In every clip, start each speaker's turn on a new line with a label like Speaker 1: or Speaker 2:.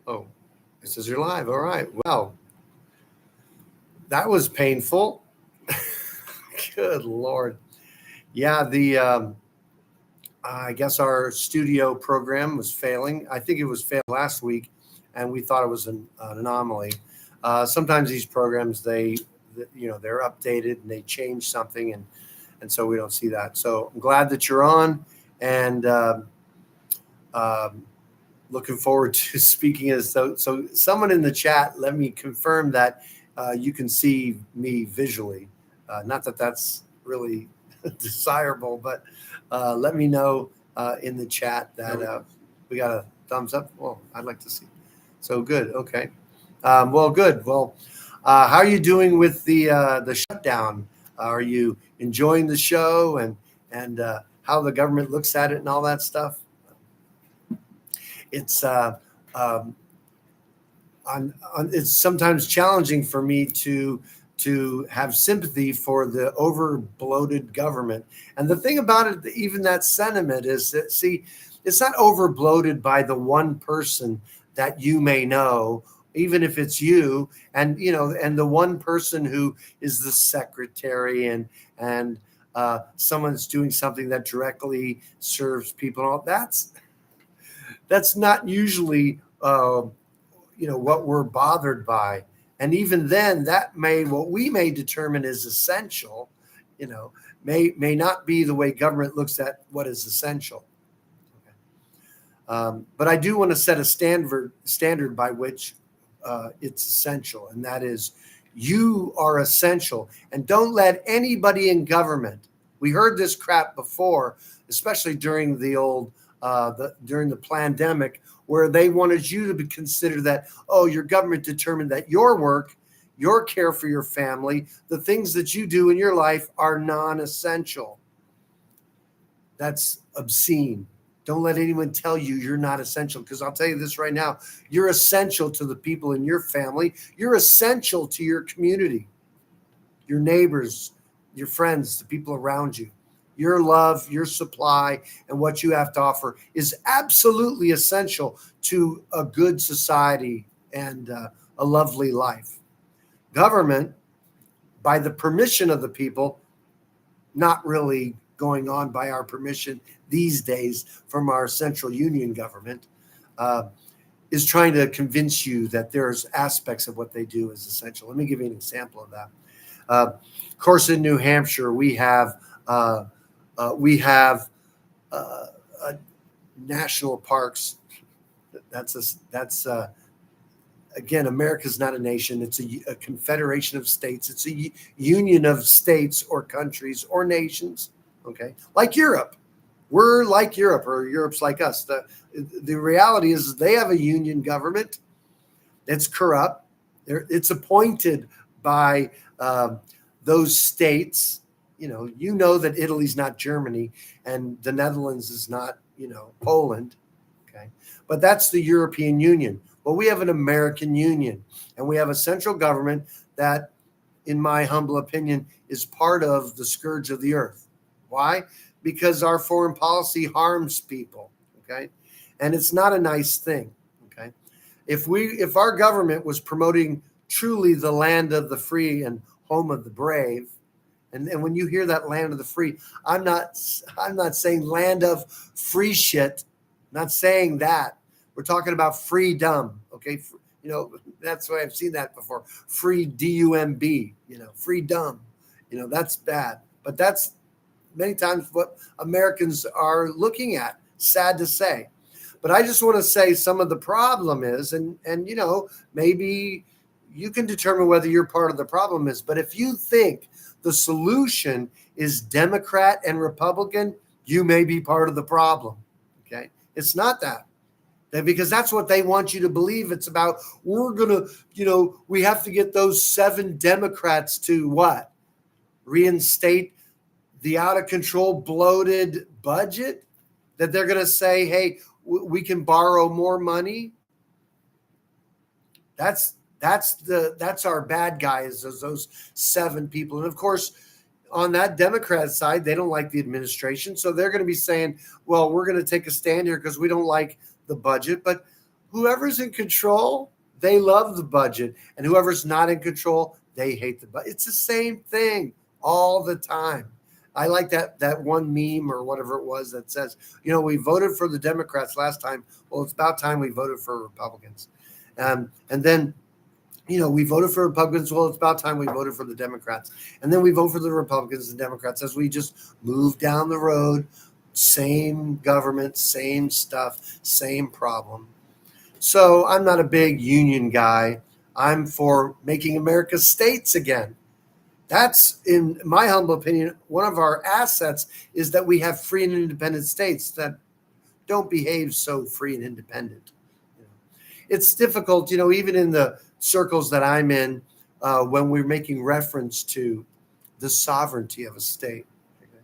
Speaker 1: Oh, it says you're live. All right. Well, that was painful. Good Lord. Yeah, I guess our studio program was failing. I think it was failed last week, and we thought it was an anomaly. Sometimes these programs, they're updated and they change something, and so we don't see that. So I'm glad that you're on, and um, looking forward to speaking. So someone in the chat, let me confirm that you can see me visually. Not that that's really desirable, but let me know in the chat that we got a thumbs up. Well, I'd like to see. So good. Okay. Well, good. Well, how are you doing with the shutdown? Are you enjoying the show and how the government looks at it and all that stuff? It's um, it's sometimes challenging for me to have sympathy for the over bloated government. And the thing about it, even that sentiment is that, see, it's not over bloated by the one person that you may know, even if it's you, and and the one person who is the secretary and someone's doing something that directly serves people. All that's not usually what we're bothered by. And even then, what we may determine is essential, may not be the way government looks at what is essential. But I do want to set a standard by which it's essential, and that is you are essential. And don't let anybody in government. We heard this crap before, especially during during the pandemic, where they wanted you to consider that, oh, your government determined that your work, your care for your family, the things that you do in your life are non-essential. That's obscene. Don't let anyone tell you you're not essential, because I'll tell you this right now. You're essential to the people in your family. You're essential to your community, your neighbors, your friends, the people around you. Your love, your supply, and what you have to offer is absolutely essential to a good society and a lovely life. Government, by the permission of the people, not really going on by our permission these days from our central union government, is trying to convince you that there's aspects of what they do is essential. Let me give you an example of that. Of course, in New Hampshire, we have national parks. Again, America's not a nation. It's a confederation of states. It's a union of states or countries or nations. Okay, like Europe. We're like Europe, or Europe's like us. The reality is they have a union government that's corrupt. It's appointed by those states. You know that Italy's not Germany and the Netherlands is not, Poland. Okay. But that's the European Union. Well, we have an American Union, and we have a central government that, in my humble opinion, is part of the scourge of the earth. Why? Because our foreign policy harms people. Okay. And it's not a nice thing. Okay. If our government was promoting truly the land of the free and home of the brave, and when you hear that land of the free, I'm not saying land of free shit. I'm not saying that. We're talking about freedom. Okay. That's why I've seen that before. Free D-U-M-B, freedom. That's bad. But that's many times what Americans are looking at. Sad to say. But I just want to say some of the problem is, and maybe you can determine whether you're part of the problem is, but if you think the solution is Democrat and Republican, you may be part of the problem. Okay. It's not that. Because that's what they want you to believe. It's about, we're going to, we have to get those 7 Democrats to what? Reinstate the out of control bloated budget, that they're going to say, hey, we can borrow more money. That's our bad guys, those 7 people. And of course, on that Democrat side, they don't like the administration. So they're going to be saying, well, we're going to take a stand here because we don't like the budget. But whoever's in control, they love the budget, and whoever's not in control, they hate the budget. It's the same thing all the time. I like that one meme or whatever it was that says, we voted for the Democrats last time. Well, it's about time we voted for Republicans. And then, we voted for Republicans. Well, it's about time we voted for the Democrats. And then we vote for the Republicans and Democrats as we just move down the road. Same government, same stuff, same problem. So I'm not a big union guy. I'm for making America states again. That's, in my humble opinion, one of our assets is that we have free and independent states that don't behave so free and independent. It's difficult, even in the circles that I'm in, when we're making reference to the sovereignty of a state. Okay?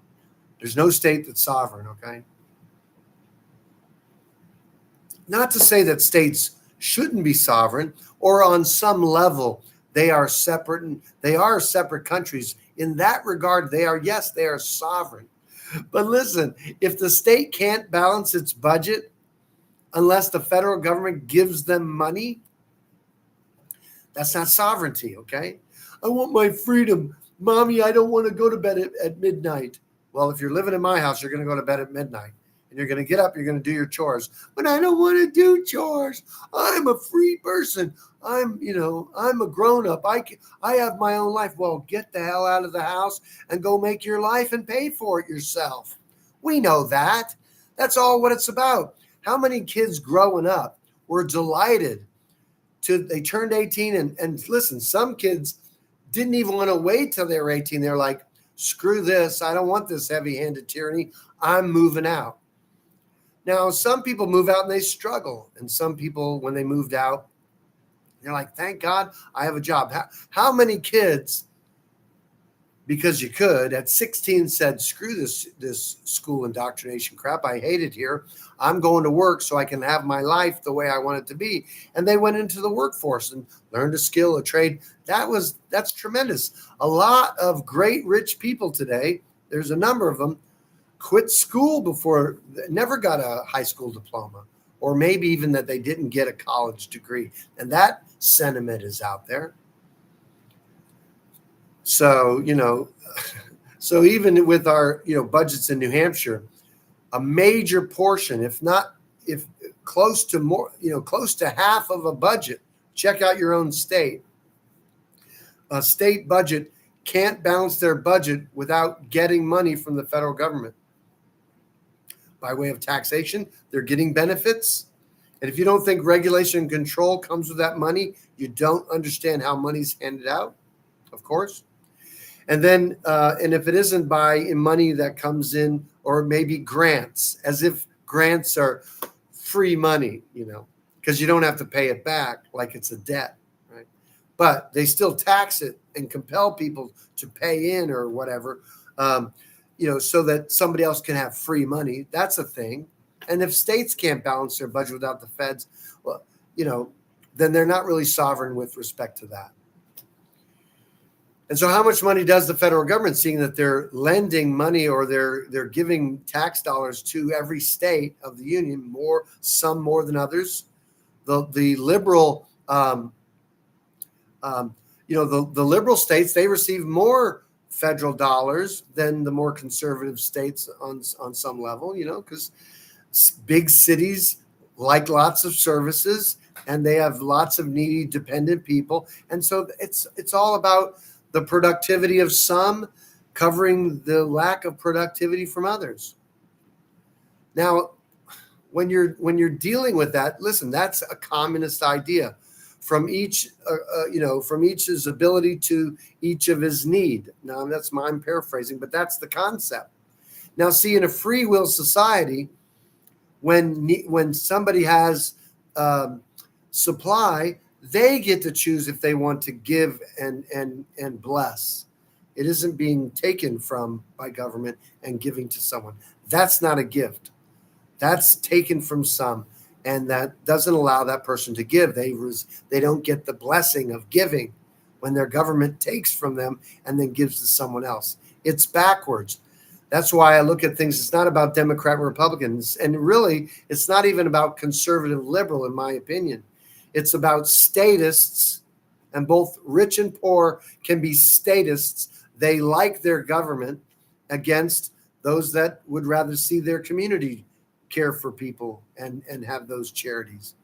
Speaker 1: There's no state that's sovereign, okay? Not to say that states shouldn't be sovereign, or on some level they are separate, and they are separate countries. In that regard, they are sovereign. But listen, if the state can't balance its budget unless the federal government gives them money, that's not sovereignty, okay? I want my freedom. Mommy, I don't want to go to bed at midnight. Well, if you're living in my house, you're going to go to bed at midnight. And you're going to get up, you're going to do your chores. But I don't want to do chores. I'm a free person. I'm a grown-up. I have my own life. Well, get the hell out of the house and go make your life and pay for it yourself. We know that. That's all what it's about. How many kids growing up were delighted they turned 18 and listen, some kids didn't even want to wait till they were 18. They're like, screw this. I don't want this heavy-handed tyranny. I'm moving out. Now, some people move out and they struggle. And some people, when they moved out, they're like, thank God I have a job. How many kids, because you could, at 16 said, screw this school indoctrination crap. I hate it here. I'm going to work so I can have my life the way I want it to be. And they went into the workforce and learned a skill, a trade. That's tremendous. A lot of great rich people today, there's a number of them, quit school before, never got a high school diploma, or maybe even that they didn't get a college degree. And that sentiment is out there. So, so even with our, budgets in New Hampshire, a major portion, if close to more, close to half of a budget, check out your own state. A state budget can't balance their budget without getting money from the federal government. By way of taxation, they're getting benefits. And if you don't think regulation and control comes with that money, you don't understand how money's handed out, of course. And then, and if it isn't by money that comes in, or maybe grants, as if grants are free money, because you don't have to pay it back like it's a debt, right? But they still tax it and compel people to pay in or whatever, so that somebody else can have free money. That's a thing. And if states can't balance their budget without the feds, well, then they're not really sovereign with respect to that. And so how much money does the federal government, seeing that they're lending money or they're giving tax dollars to every state of the union, some more than others? The liberal, the liberal states, they receive more federal dollars than the more conservative states on some level, because big cities like lots of services and they have lots of needy, dependent people. And so it's all about the productivity of some covering the lack of productivity from others. Now, when you're dealing with that, listen, that's a communist idea. From each, from each's ability to each of his need. Now, I'm paraphrasing, but that's the concept. Now, see, in a free will society, when somebody has supply, they get to choose if they want to give and bless. It isn't being taken from by government and giving to someone. That's not a gift. That's taken from some. And that doesn't allow that person to give. They don't get the blessing of giving when their government takes from them and then gives to someone else. It's backwards. That's why I look at things. It's not about Democrat and Republicans. And really, it's not even about conservative liberal, in my opinion. It's about statists, and both rich and poor can be statists. They like their government against those that would rather see their community care for people and have those charities.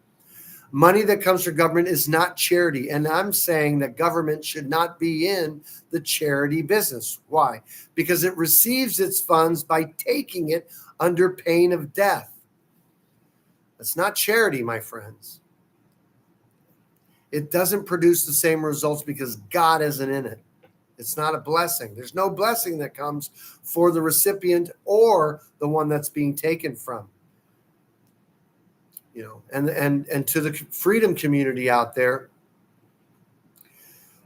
Speaker 1: Money that comes from government is not charity. And I'm saying that government should not be in the charity business. Why? Because it receives its funds by taking it under pain of death. That's not charity, my friends. It doesn't produce the same results because God isn't in it. It's not a blessing. There's no blessing that comes for the recipient or the one that's being taken from. You know, and to the freedom community out there,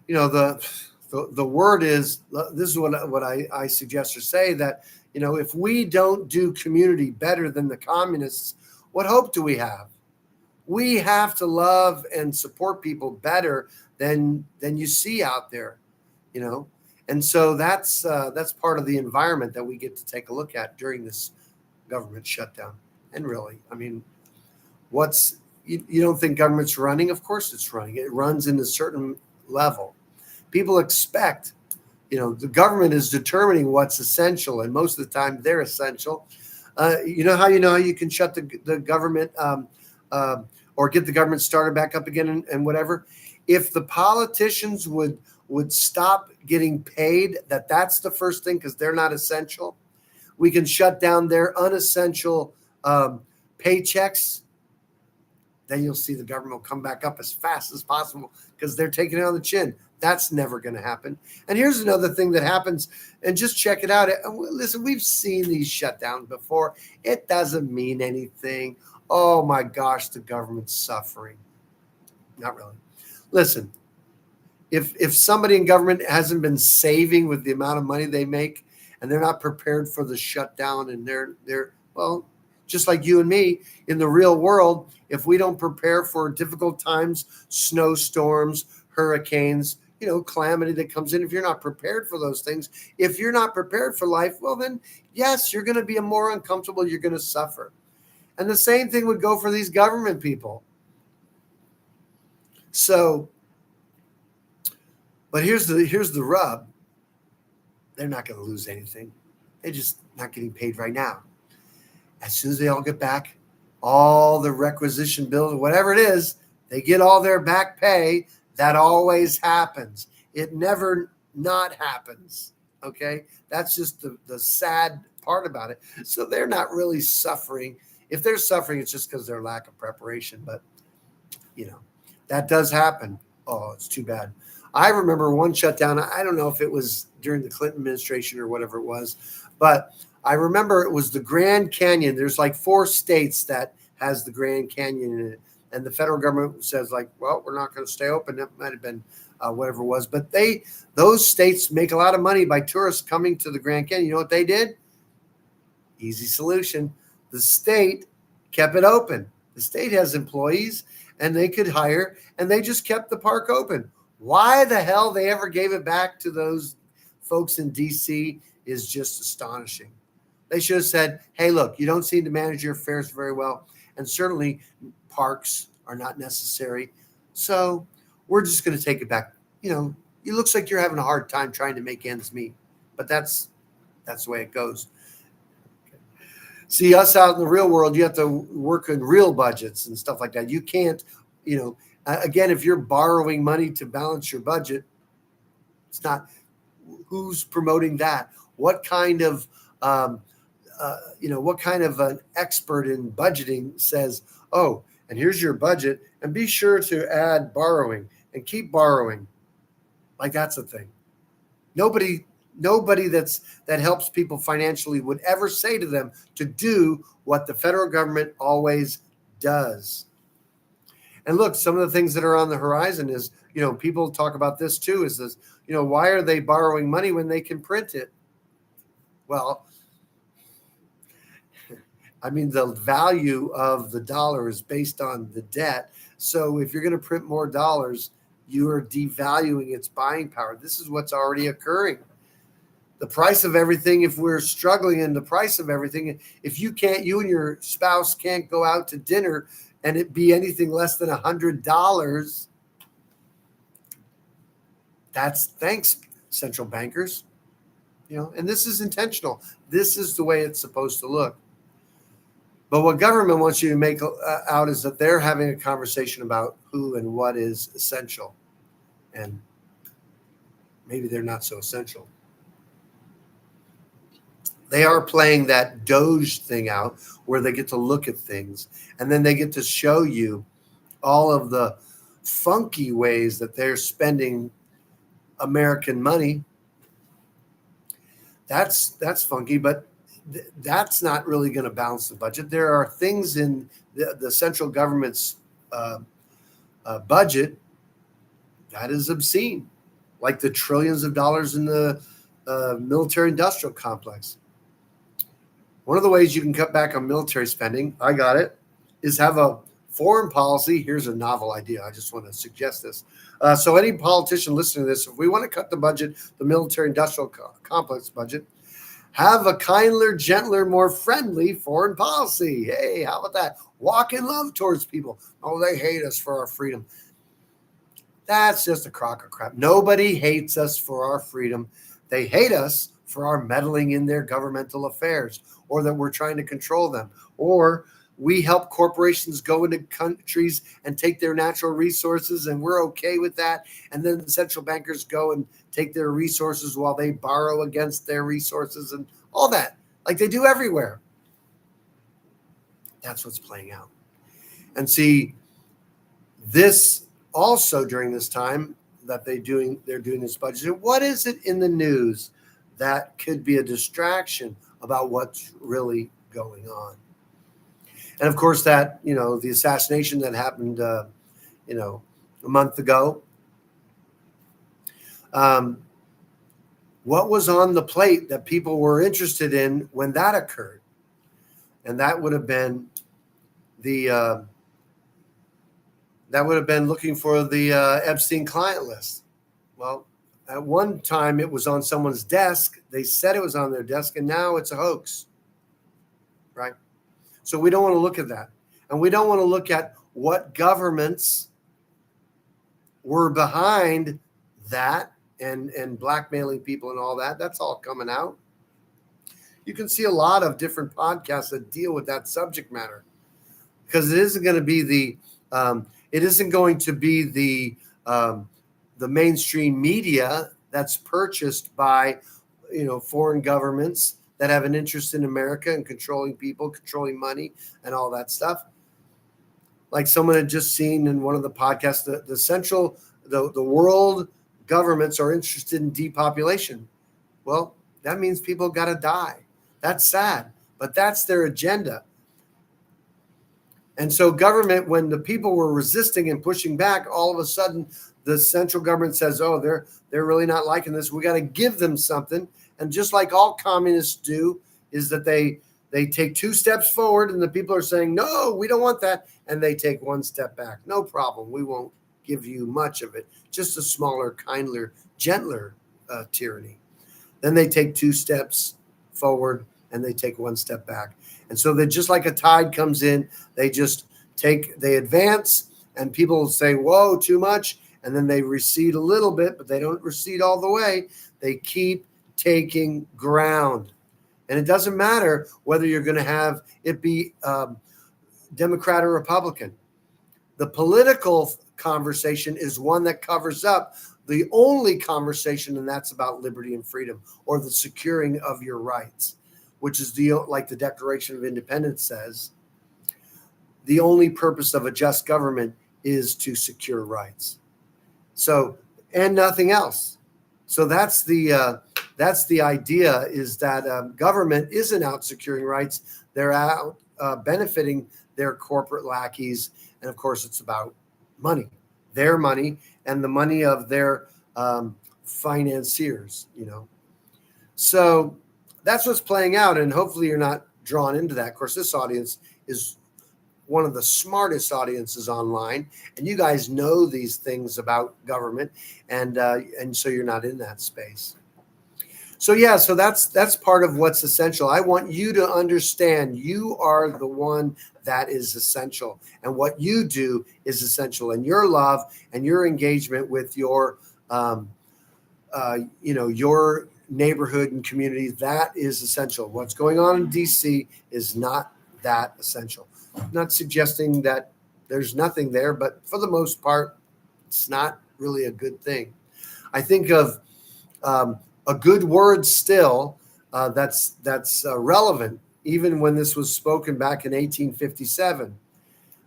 Speaker 1: you know, the word is, this is what I suggest or say, that, you know, if we don't do community better than the communists, what hope do we have? We have to love and support people better than you see out there, you know. And so that's part of the environment that we get to take a look at during this government shutdown. And really, I mean, you don't think government's running? Of course it's running. It runs in a certain level. People expect, you know, the government is determining what's essential, and most of the time they're essential. You know how you can shut the government or get the government started back up again and whatever? If the politicians would stop getting paid, that's the first thing, because they're not essential. We can shut down their unessential paychecks. Then you'll see the government will come back up as fast as possible because they're taking it on the chin. That's never going to happen. And here's another thing that happens, and just check it out. Listen, we've seen these shutdowns before. It doesn't mean anything. Oh my gosh, the government's suffering. Not really. Listen, if somebody in government hasn't been saving with the amount of money they make, and they're not prepared for the shutdown, and they're well, just like you and me in the real world, if we don't prepare for difficult times, snowstorms, hurricanes, you know, calamity that comes in, if you're not prepared for those things, if you're not prepared for life, well, then yes, you're going to be more uncomfortable. You're going to suffer. And the same thing would go for these government people. So, but here's the rub. They're not going to lose anything. They're just not getting paid right now. As soon as they all get back, all the requisition bills, whatever it is, they get all their back pay. That always happens. It never not happens. Okay? That's just the sad part about it. So they're not really suffering. If they're suffering, it's just because of their lack of preparation. But, you know, that does happen. Oh, it's too bad. I remember one shutdown. I don't know if it was during the Clinton administration or whatever it was, but I remember it was the Grand Canyon. There's like 4 states that has the Grand Canyon in it. And the federal government says, like, well, we're not going to stay open. That might have been whatever it was. But those states make a lot of money by tourists coming to the Grand Canyon. You know what they did? Easy solution. The state kept it open. The state has employees, and they could hire, and they just kept the park open. Why the hell they ever gave it back to those folks in D.C. is just astonishing. They should have said, hey, look, you don't seem to manage your affairs very well, and certainly parks are not necessary. So we're just going to take it back. You know, it looks like you're having a hard time trying to make ends meet, but that's the way it goes. See, us out in the real world, you have to work in real budgets and stuff like that. You can't, you know, again, if you're borrowing money to balance your budget, it's not, who's promoting that? What kind of, what kind of an expert in budgeting says, oh, and here's your budget, and be sure to add borrowing and keep borrowing. Like, that's the thing. Nobody that helps people financially would ever say to them to do what the federal government always does. And look, some of the things that are on the horizon is, you know, people talk about this too, is this, you know, why are they borrowing money when they can print it? Well, I mean, the value of the dollar is based on the debt. So if you're going to print more dollars, you are devaluing its buying power. This is what's already occurring. the price of everything, if we're struggling in the price of everything, if you and your spouse can't go out to dinner and it be anything less than $100, that's thanks, central bankers. And this is intentional. This is the way it's supposed to look. But what government wants you to make out is that they're having a conversation about who and what is essential. And maybe they're not so essential. They are playing that Doge thing out where they get to look at things and then they get to show you all of the funky ways that they're spending American money. That's funky, but that's not really going to balance the budget. There are things in the central government's budget that is obscene, like the trillions of dollars in the military industrial complex. One of the ways you can cut back on military spending, I got it, is have a foreign policy. Here's a novel idea. I just want to suggest this. So any politician listening to this, if we want to cut the budget, the military industrial complex budget, have a kinder, gentler, more friendly foreign policy. Hey, how about that? Walk in love towards people. Oh, they hate us for our freedom. That's just a crock of crap. Nobody hates us for our freedom. They hate us for our meddling in their governmental affairs, or that we're trying to control them, or we help corporations go into countries and take their natural resources, and we're okay with that. And then the central bankers go and take their resources while they borrow against their resources and all that, like they do everywhere. That's what's playing out. And see, this also during this time that they're doing this budget, what is it in the news that could be a distraction about what's really going on? And of course that, the assassination that happened, a month ago, what was on the plate that people were interested in when that occurred? And that would have been looking for the Epstein client list. Well, at one time it was on someone's desk. They said it was on their desk, and now it's a hoax, right? So we don't want to look at that. And we don't want to look at what governments were behind that and blackmailing people and all that. That's all coming out. You can see a lot of different podcasts that deal with that subject matter, because it isn't going to be the mainstream media that's purchased by foreign governments that have an interest in America and controlling people, controlling money, and all that stuff. Like someone had just seen in one of the podcasts, the world governments are interested in depopulation. Well, that means people got to die. That's sad, but that's their agenda. And so government, when the people were resisting and pushing back, all of a sudden the central government says, oh, they're really not liking this. We got to give them something. And just like all communists do, is that they take two steps forward and the people are saying, no, we don't want that. And they take one step back. No problem. We won't give you much of it. Just a smaller, kinder, gentler tyranny. Then they take two steps forward and they take one step back. And so they just like a tide comes in, they advance and people say, whoa, too much. And then they recede a little bit, but they don't recede all the way. They keep taking ground. And it doesn't matter whether you're going to have it be Democrat or Republican. The political conversation is one that covers up the only conversation, and that's about liberty and freedom, or the securing of your rights, which is like the Declaration of Independence says, the only purpose of a just government is to secure rights. So, and nothing else. So that's the idea, is that government isn't out securing rights. They're out benefiting their corporate lackeys. And of course, it's about money, their money and the money of their financiers, So that's what's playing out. And hopefully you're not drawn into that. Of course, this audience is one of the smartest audiences online, and you guys know these things about government, and so you're not in that space. So that's part of what's essential. I want you to understand you are the one that is essential, and what you do is essential, and your love and your engagement with your your neighborhood and community, that is essential. What's going on in DC is not that essential. I'm not suggesting that there's nothing there, but for the most part, it's not really a good thing. I think of a good word still that's relevant, even when this was spoken back in 1857,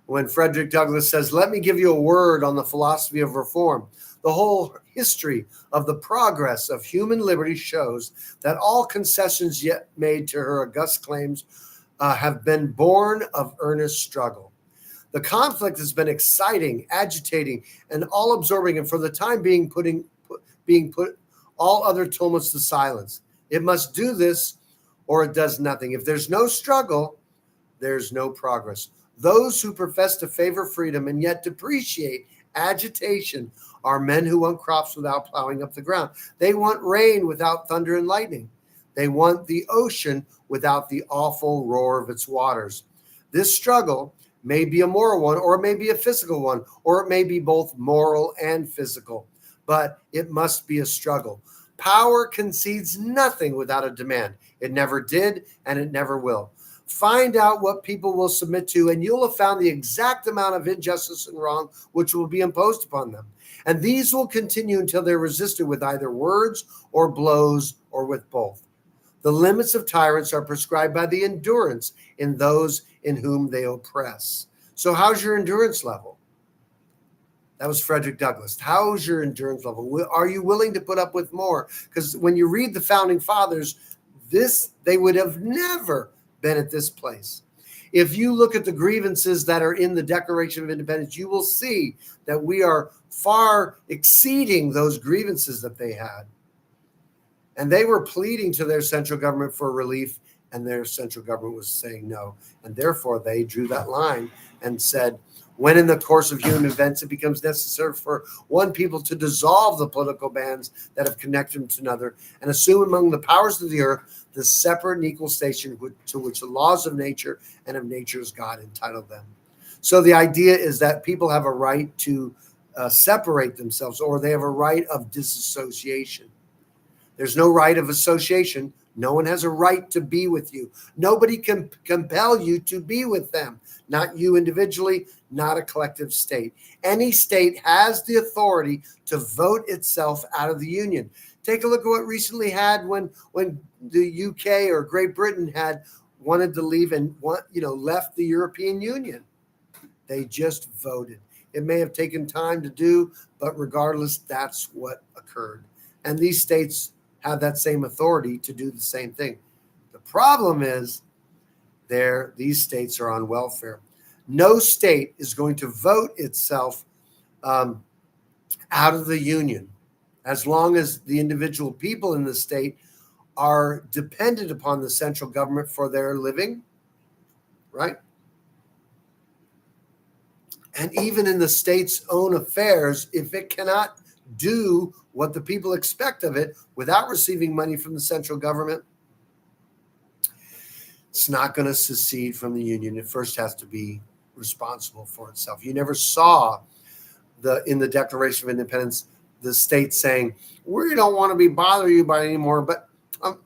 Speaker 1: when Frederick Douglass says, "Let me give you a word on the philosophy of reform. The whole history of the progress of human liberty shows that all concessions yet made to her august claims have been born of earnest struggle. The conflict has been exciting, agitating, and all-absorbing, and for the time being put all other tumults to silence. It must do this, or it does nothing. If there's no struggle, there's no progress. Those who profess to favor freedom and yet depreciate agitation are men who want crops without plowing up the ground. They want rain without thunder and lightning. They want the ocean without the awful roar of its waters. This struggle may be a moral one, or it may be a physical one, or it may be both moral and physical, but it must be a struggle. Power concedes nothing without a demand. It never did, and it never will. Find out what people will submit to, and you'll have found the exact amount of injustice and wrong which will be imposed upon them. And these will continue until they're resisted with either words or blows, or with both. The limits of tyrants are prescribed by the endurance in those in whom they oppress." So how's your endurance level? That was Frederick Douglass. How's your endurance level? Are you willing to put up with more? Because when you read the founding fathers, they would have never been at this place. If you look at the grievances that are in the Declaration of Independence, you will see that we are far exceeding those grievances that they had. And they were pleading to their central government for relief, and their central government was saying no. And therefore, they drew that line and said, when in the course of human events it becomes necessary for one people to dissolve the political bands that have connected them to another, and assume among the powers of the earth the separate and equal station to which the laws of nature and of nature's God entitled them. So the idea is that people have a right to separate themselves, or they have a right of disassociation. There's no right of association. No one has a right to be with you. Nobody can compel you to be with them. Not you individually, not a collective state. Any state has the authority to vote itself out of the union. Take a look at what recently had when the UK or Great Britain had wanted to leave and left the European Union. They just voted. It may have taken time to do, but regardless, that's what occurred. And these states have that same authority to do the same thing. The problem is these states are on welfare. No state is going to vote itself out of the union as long as the individual people in the state are dependent upon the central government for their living, right? And even in the state's own affairs, if it cannot do what the people expect of it without receiving money from the central government, it's not going to secede from the union. It first has to be responsible for itself. You never saw in the Declaration of Independence the state saying, we don't want to be bothering you by anymore, but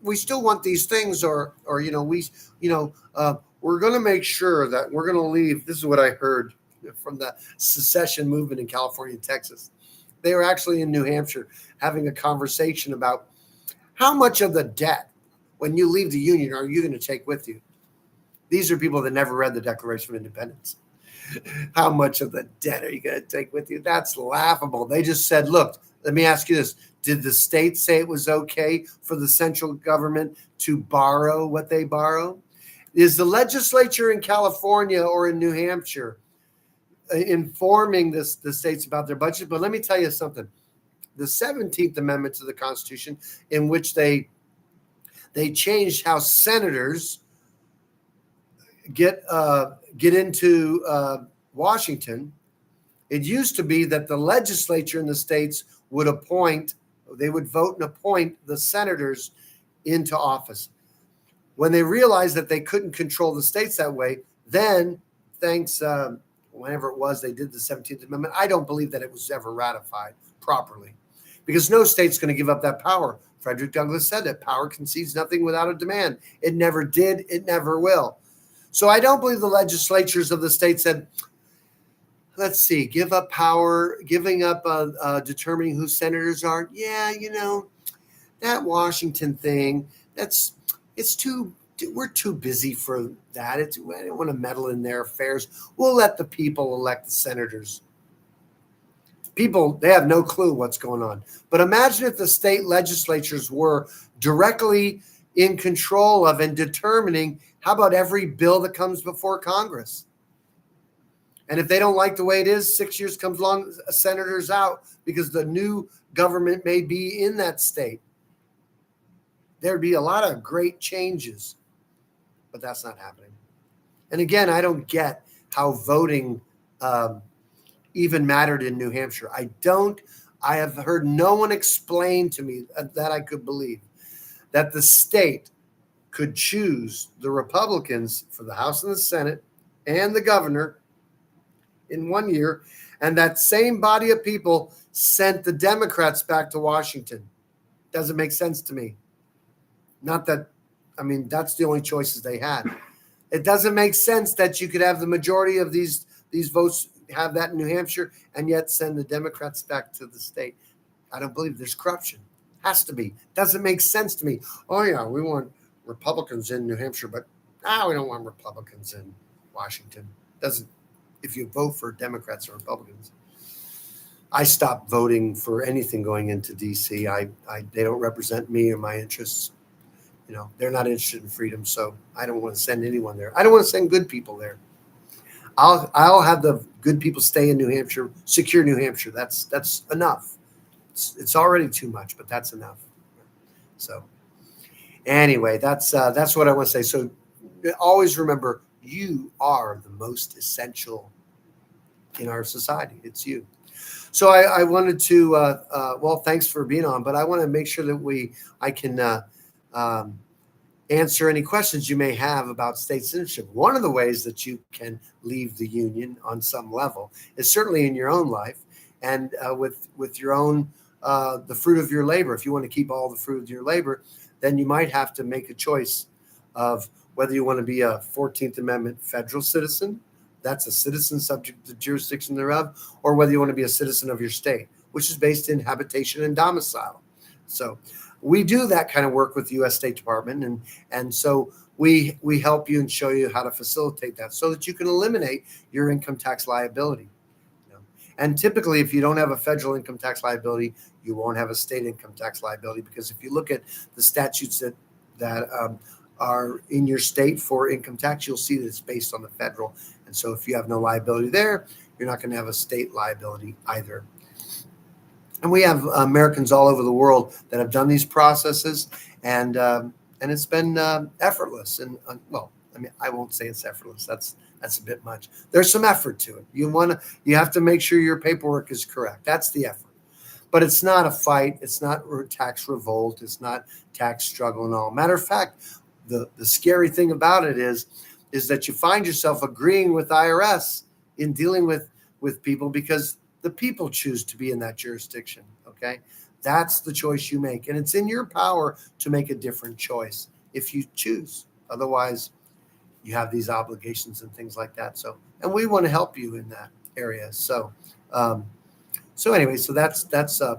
Speaker 1: we still want these things, or we're going to make sure that we're going to leave. This is what I heard from the secession movement in California and Texas. They were actually in New Hampshire having a conversation about how much of the debt, when you leave the union, are you going to take with you? These are people that never read the Declaration of Independence. How much of the debt are you going to take with you? That's laughable. They just said, look, let me ask you this. Did the state say it was okay for the central government to borrow what they borrow? Is the legislature in California or in New Hampshire informing the states about their budget? But let me tell you something. The 17th Amendment to the Constitution, in which they changed how senators get into Washington. It used to be that the legislature in the states would vote and appoint the senators into office. When they realized that they couldn't control the states that way, then thanks, whenever it was, they did the 17th Amendment. I don't believe that it was ever ratified properly because no state's going to give up that power. Frederick Douglass said that power concedes nothing without a demand. It never did. It never will. So I don't believe the legislatures of the state said, let's see, give up power, giving up determining who senators are. Yeah, that Washington thing, we're too busy for that. I don't want to meddle in their affairs. We'll let the people elect the senators. People, they have no clue what's going on. But imagine if the state legislatures were directly in control of and determining how about every bill that comes before Congress. And if they don't like the way it is, 6 years comes along, a senator's out because the new government may be in that state. There'd be a lot of great changes, but that's not happening. And again, I don't get how voting even mattered in New Hampshire. I have heard no one explain to me that I could believe that the state could choose the Republicans for the House and the Senate and the governor in 1 year, and that same body of people sent the Democrats back to Washington. Doesn't make sense to me. Not that, that's the only choices they had. It doesn't make sense that you could have the majority of these votes, have that in New Hampshire, and yet send the Democrats back to the state. I don't believe there's corruption. Has to be. Doesn't make sense to me. Oh, yeah, we want Republicans in New Hampshire, but we don't want Republicans in Washington. Doesn't. If you vote for Democrats or Republicans. I stopped voting for anything going into D.C. They don't represent me or my interests. They're not interested in freedom, so I don't want to send anyone there. I don't want to send good people there. I'll have the good people stay in New Hampshire, secure New Hampshire. That's enough. It's already too much, but that's enough. So anyway, that's what I want to say. So always remember, you are the most essential in our society. It's you. So I wanted to, thanks for being on, but I want to make sure that I can answer any questions you may have about state citizenship. One of the ways that you can leave the union on some level is certainly in your own life and with your own, the fruit of your labor. If you want to keep all the fruit of your labor, then you might have to make a choice of whether you want to be a 14th Amendment federal citizen, that's a citizen subject to the jurisdiction thereof, or whether you want to be a citizen of your state, which is based in habitation and domicile. So we do that kind of work with the U.S. State Department, and so we help you and show you how to facilitate that so that you can eliminate your income tax liability. And typically, if you don't have a federal income tax liability, you won't have a state income tax liability, because if you look at the statutes that are in your state for income tax, you'll see that it's based on the federal. And so if you have no liability there, you're not going to have a state liability either. And we have Americans all over the world that have done these processes, and it's been effortless. And I won't say it's effortless. That's a bit much. There's some effort to it. You have to make sure your paperwork is correct. That's the effort. But it's not a fight. It's not tax revolt. It's not tax struggle and all. Matter of fact, the scary thing about it is that you find yourself agreeing with IRS in dealing with people because the people choose to be in that jurisdiction. Okay, that's the choice you make, and it's in your power to make a different choice if you choose. Otherwise, you have these obligations and things like that. So, and we want to help you in that area. So, anyway, so that's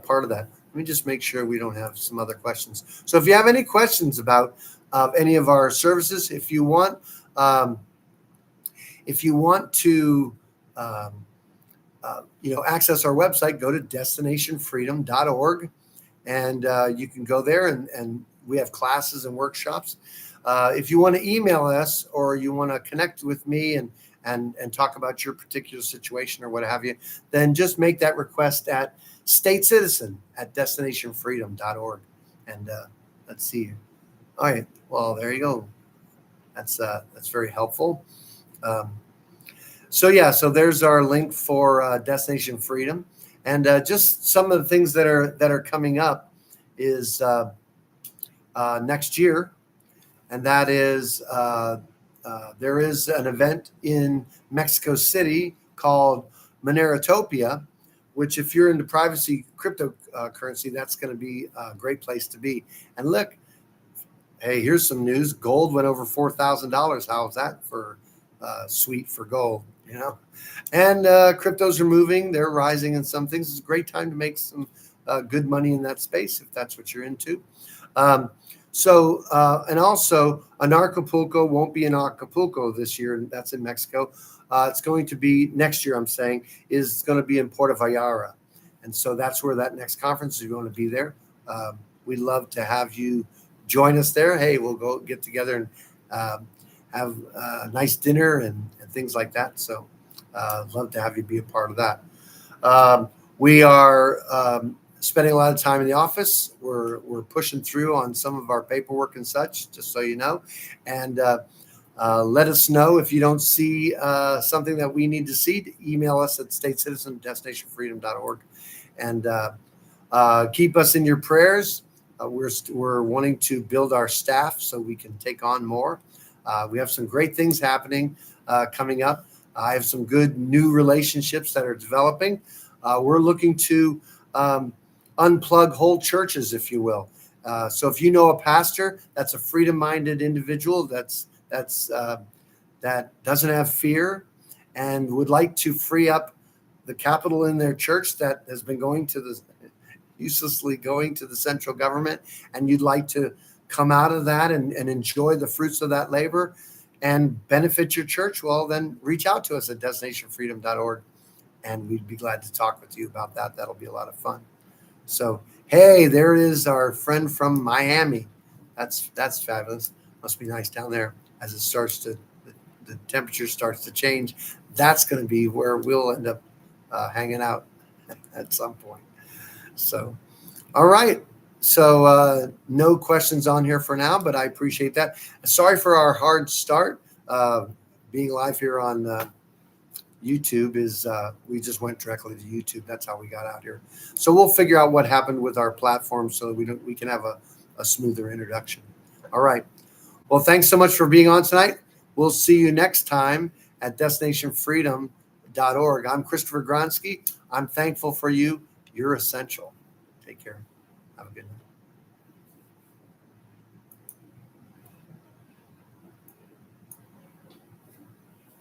Speaker 1: part of that. Let me just make sure we don't have some other questions. So, if you have any questions about any of our services, if you want to access our website, go to DestinationFreedom.org, and you can go there and we have classes and workshops. If you want to email us or you want to connect with me and talk about your particular situation or what have you, then just make that request at statecitizen@destinationfreedom.org. And let's see. All right. Well, there you go. That's very helpful. So there's our link for Destination Freedom, and just some of the things that are coming up is next year, and that is there is an event in Mexico City called Moneratopia, which if you're into privacy cryptocurrency, that's going to be a great place to be. And look, hey, here's some news. Gold went over $4,000. How is that for sweet for gold, you know? And cryptos are moving. They're rising in some things. It's a great time to make some good money in that space if that's what you're into. And also, Anarchapulco won't be in Acapulco this year. That's in Mexico. It's going to be next year, I'm saying, is going to be in Puerto Vallarta. And so that's where that next conference is going to be there. We'd love to have you join us there. Hey, we'll go get together and have a nice dinner and things like that. So love to have you be a part of that. We are spending a lot of time in the office. We're pushing through on some of our paperwork and such, just so you know. And let us know if you don't see something that we need to see. To email us at statecitizen@destinationfreedom.org. And keep us in your prayers. We're wanting to build our staff so we can take on more. We have some great things happening coming up. I have some good new relationships that are developing. We're looking to unplug whole churches, if you will. So if you know a pastor that's a freedom-minded individual that doesn't have fear and would like to free up the capital in their church that has been uselessly going to the central government, and you'd like to come out of that and enjoy the fruits of that labor and benefit your church, well, then reach out to us at DestinationFreedom.org, and we'd be glad to talk with you about that. That'll be a lot of fun. So, hey, there is our friend from Miami. That's fabulous. Must be nice down there as it starts to, the temperature starts to change. That's going to be where we'll end up hanging out at some point. So, all right. So no questions on here for now, but I appreciate that. Sorry for our hard start. Being live here on YouTube is we just went directly to YouTube. That's how we got out here. So we'll figure out what happened with our platform so that we can have a smoother introduction. All right. Well, thanks so much for being on tonight. We'll see you next time at DestinationFreedom.org. I'm Christopher Gronsky. I'm thankful for you. You're essential. Take care. Have a good night.